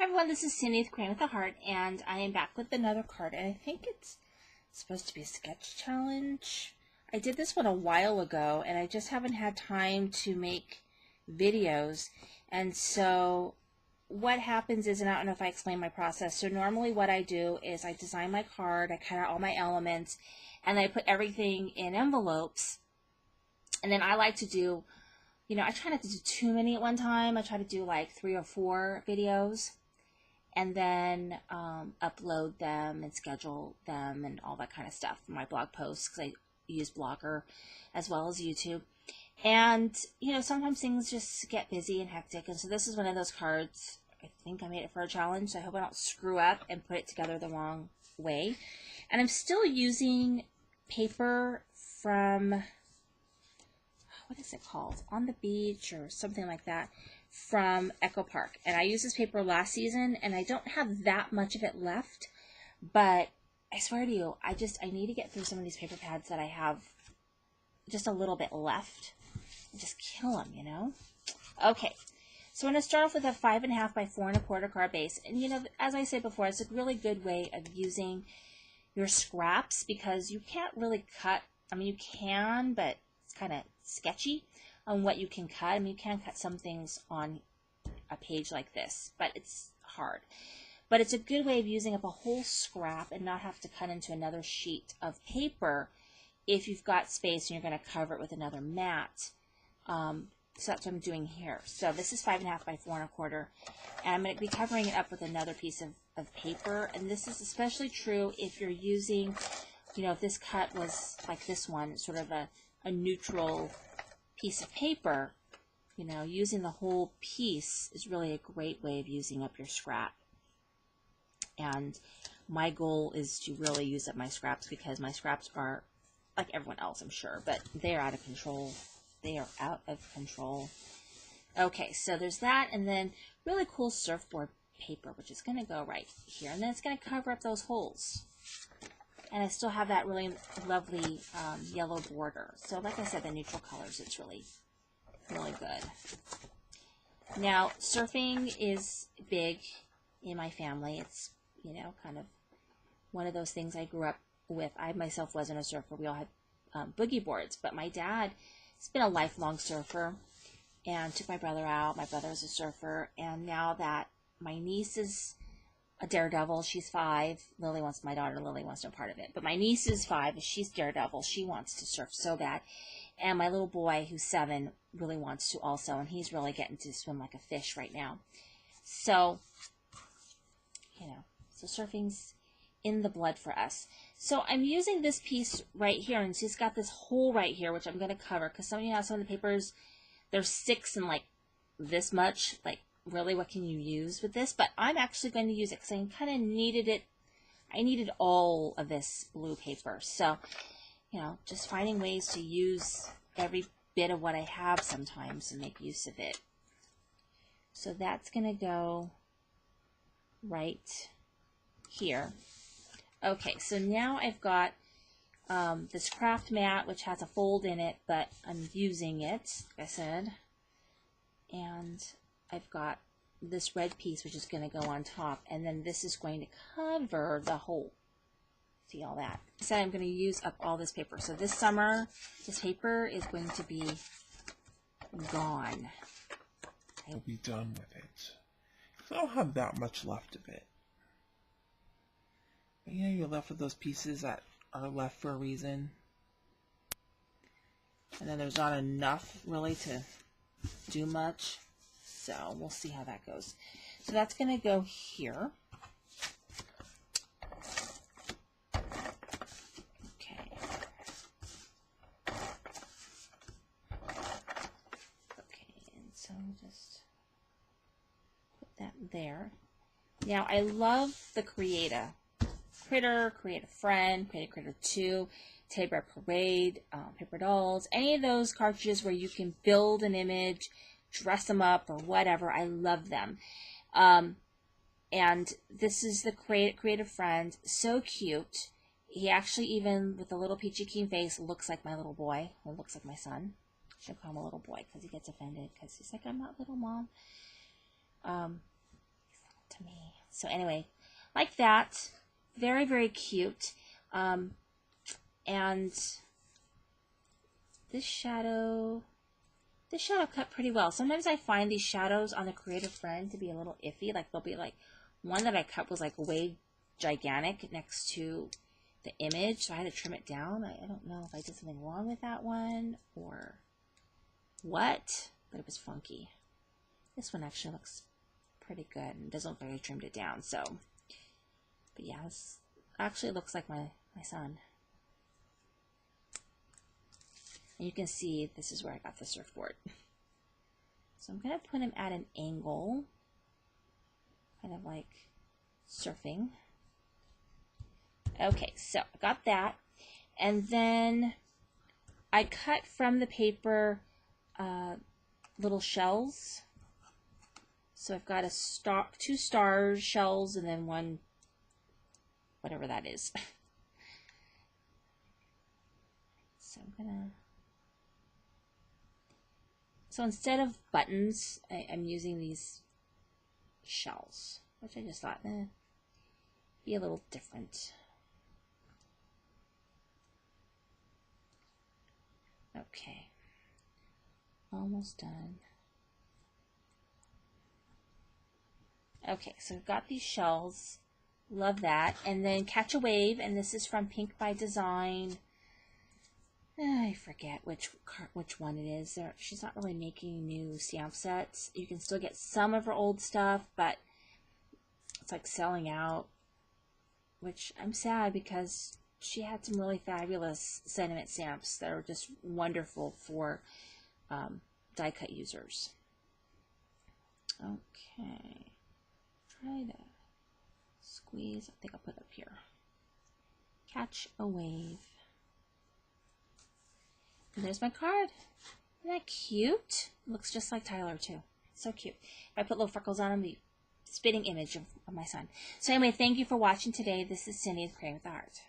Hi everyone, this is Cindy with Crayon with a Heart, and I am back with another card, and I think it's supposed to be a sketch challenge. I did this one a while ago, and I just haven't had time to make videos, and so what happens is, and I don't know if I explained my process, so normally what I do is I design my card, I cut out all my elements, and I put everything in envelopes, and then I like to do, I try not to do too many at one time. I try to do like 3 or 4 videos, and then upload them and schedule them and all that kind of stuff for my blog posts, because I use Blogger as well as YouTube. And sometimes things just get busy and hectic, and so this is one of those cards. I think I made it for a challenge, so I hope I don't screw up and put it together the wrong way. And I'm still using paper from, what is it called, On the Beach or something like that, from Echo Park. And I used this paper last season, and I don't have that much of it left, but I swear to you, I need to get through some of these paper pads that I have just a little bit left and just kill them, Okay, so I'm going to start off with a 5.5 by 4 1/4 card base. And as I said before, it's a really good way of using your scraps, because you can't really cut. I mean, you can, but it's kind of sketchy on what you can cut. I mean, you can cut some things on a page like this, but it's hard. But it's a good way of using up a whole scrap and not have to cut into another sheet of paper if you've got space and you're going to cover it with another mat. So that's what I'm doing here. So this is 5.5 by 4 1/4, and I'm going to be covering it up with another piece of paper. And this is especially true if you're using, if this cut was like this one, sort of a neutral piece of paper, using the whole piece is really a great way of using up your scrap. And my goal is to really use up my scraps, because my scraps are like everyone else, I'm sure, but they are out of control. They are out of control. Okay, so there's that, and then really cool surfboard paper, which is going to go right here, and then it's going to cover up those holes. And I still have that really lovely yellow border. So like I said, the neutral colors, it's really, really good. Now, surfing is big in my family. It's, kind of one of those things I grew up with. I myself wasn't a surfer. We all had boogie boards, but my dad has been a lifelong surfer and took my brother out. My brother is a surfer, and now that my niece is a daredevil, she's 5. Lily wants no part of it. But my niece is 5, she's daredevil. She wants to surf so bad. And my little boy, who's 7, really wants to also, and he's really getting to swim like a fish right now. So, so surfing's in the blood for us. So I'm using this piece right here, and she's got this hole right here, which I'm going to cover, because some of the papers, they're 6 and like this much, like, really, what can you use with this? But I'm actually going to use it because I kind of needed it. I needed all of this blue paper. So, just finding ways to use every bit of what I have sometimes and make use of it. So that's going to go right here. Okay, so now I've got this craft mat, which has a fold in it, but I'm using it, like I said. And I've got this red piece, which is going to go on top, and then this is going to cover the hole. See all that? I said I'm going to use up all this paper. So this summer, this paper is going to be gone. I'll be done with it. I don't have that much left of it. But you're left with those pieces that are left for a reason. And then there's not enough, really, to do much. So we'll see how that goes. So that's going to go here. Okay. Okay, and so just put that there. Now I love the Critter, Create a Friend, Create a Critter 2, Teddy Bear Parade, Paper Dolls, any of those cartridges where you can build an image, dress them up or whatever. I love them. And this is the Create a Friend. So cute. He actually, even with a little peachy keen face, looks like my little boy. Or looks like my son. I should call him a little boy because he gets offended because he's like, I'm not little, Mom. to me. So anyway, like that. Very, very cute. And this shadow cut pretty well. Sometimes I find these shadows on the Creative Friend to be a little iffy. Like, they'll be like, one that I cut was like way gigantic next to the image, so I had to trim it down. I don't know if I did something wrong with that one or what, but it was funky. This one actually looks pretty good and doesn't look like I trimmed it down. So, but yeah, this actually looks like my son. And you can see this is where I got the surfboard. So I'm going to put him at an angle, kind of like surfing. Okay, so I got that. And then I cut from the paper little shells. So I've got two star shells and then one, whatever that is. So so instead of buttons, I'm using these shells, which I just thought, be a little different. Okay, almost done. Okay, so I've got these shells. Love that. And then Catch a Wave, and this is from Pink by Design. I forget which one it is. She's not really making new stamp sets. You can still get some of her old stuff, but it's like selling out, which I'm sad because she had some really fabulous sentiment stamps that are just wonderful for die cut users. Okay, try to squeeze. I think I'll put it up here. Catch a Wave. And there's my card. Isn't that cute? Looks just like Tyler too. So cute. If I put little freckles on him, the spitting image of my son. So anyway, thank you for watching today. This is Cindy with Creating with Art.